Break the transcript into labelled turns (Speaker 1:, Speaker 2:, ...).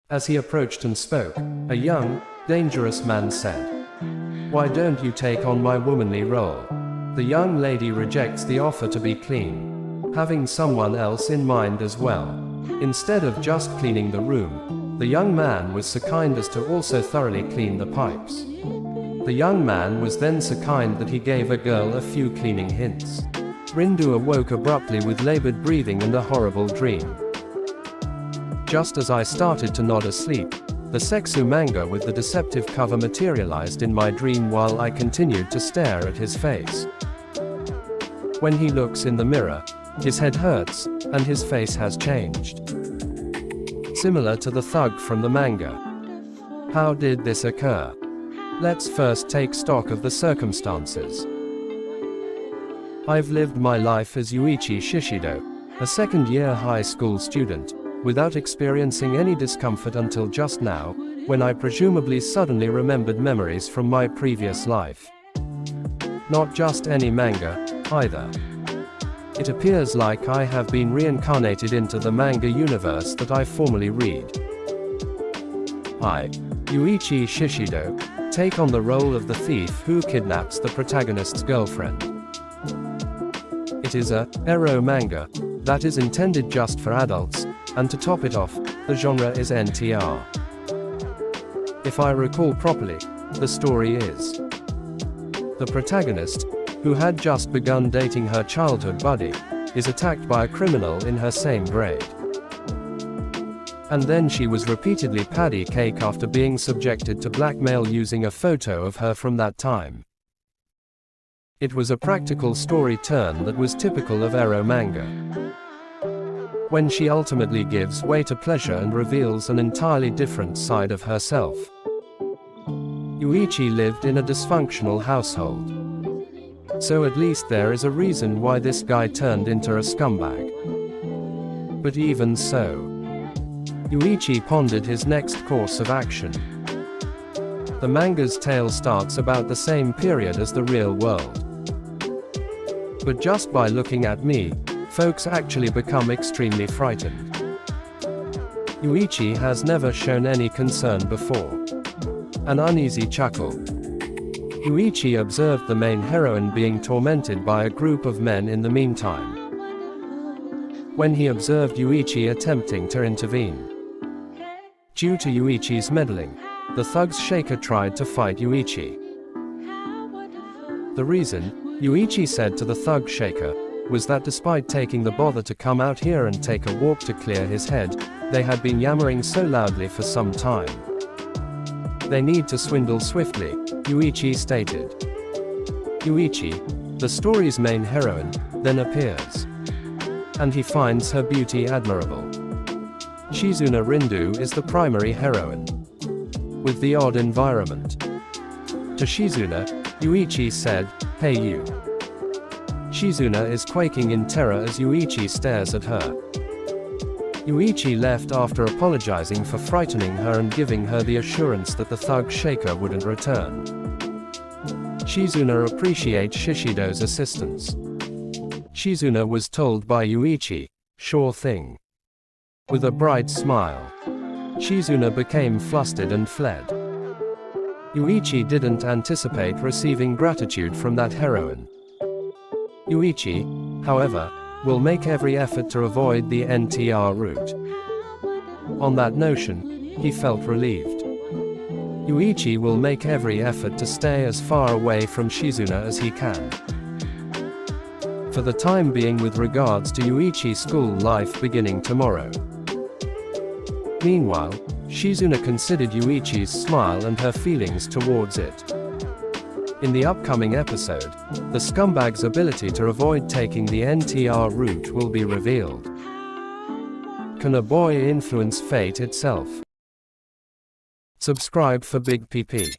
Speaker 1: As he approached and spoke, a young, dangerous man said, "Why don't you take on my womanly role?" The young lady rejects the offer to be clean, having someone else in mind as well. Instead of just cleaning the room, the young man was so kind as to also thoroughly clean the pipes. The young man was then so kind that he gave a girl a few cleaning hints. Rindu awoke abruptly with labored breathing and a horrible dream. Just as I started to nod asleep, the sexu manga with the deceptive cover materialized in my dream while I continued to stare at his face. When he looks in the mirror, his head hurts, and his face has changed. Similar to the thug from the manga. How did this occur? Let's first take stock of the circumstances. I've lived my life as Yuichi Shishido, a second-year high school student, without experiencing any discomfort until just now, when I presumably suddenly remembered memories from my previous life. Not just any manga, either. It appears like I have been reincarnated into the manga universe that I formerly read. I, Yuichi Shishido, take on the role of the thief who kidnaps the protagonist's girlfriend. It is a ero manga that is intended just for adults, and to top it off, the genre is NTR. If I recall properly, the story is the protagonist, who had just begun dating her childhood buddy, is attacked by a criminal in her same grade. And then she was repeatedly patty cake after being subjected to blackmail using a photo of her from that time. It was a practical story turn that was typical of ero manga. When she ultimately gives way to pleasure and reveals an entirely different side of herself. Yuichi lived in a dysfunctional household. So at least there is a reason why this guy turned into a scumbag. But even so, Yuichi pondered his next course of action. The manga's tale starts about the same period as the real world. But just by looking at me, folks actually become extremely frightened. Yuichi has never shown any concern before. An uneasy chuckle. Yuichi observed the main heroine being tormented by a group of men in the meantime. When he observed Yuichi attempting to intervene. Due to Yuichi's meddling, the thug's shaker tried to fight Yuichi. The reason, Yuichi said to the thug shaker, was that despite taking the bother to come out here and take a walk to clear his head, they had been yammering so loudly for some time. They need to swindle swiftly, Yuichi stated. Yuichi, the story's main heroine, then appears. And he finds her beauty admirable. Shizuna Rindu is the primary heroine. With the odd environment. To Shizuna, Yuichi said, "Hey you." Shizuna is quaking in terror as Yuichi stares at her. Yuichi left after apologizing for frightening her and giving her the assurance that the thug shaker wouldn't return. Shizuna appreciates Shishido's assistance. Shizuna was told by Yuichi, "Sure thing." With a bright smile, Shizuna became flustered and fled. Yuichi didn't anticipate receiving gratitude from that heroine. Yuichi, however, will make every effort to avoid the NTR route. On that notion, he felt relieved. Yuichi will make every effort to stay as far away from Shizuna as he can. For the time being with regards to Yuichi's school life beginning tomorrow. Meanwhile, Shizuna considered Yuichi's smile and her feelings towards it. In the upcoming episode, the scumbag's ability to avoid taking the NTR route will be revealed. Can a boy influence fate itself? Subscribe for Big PP.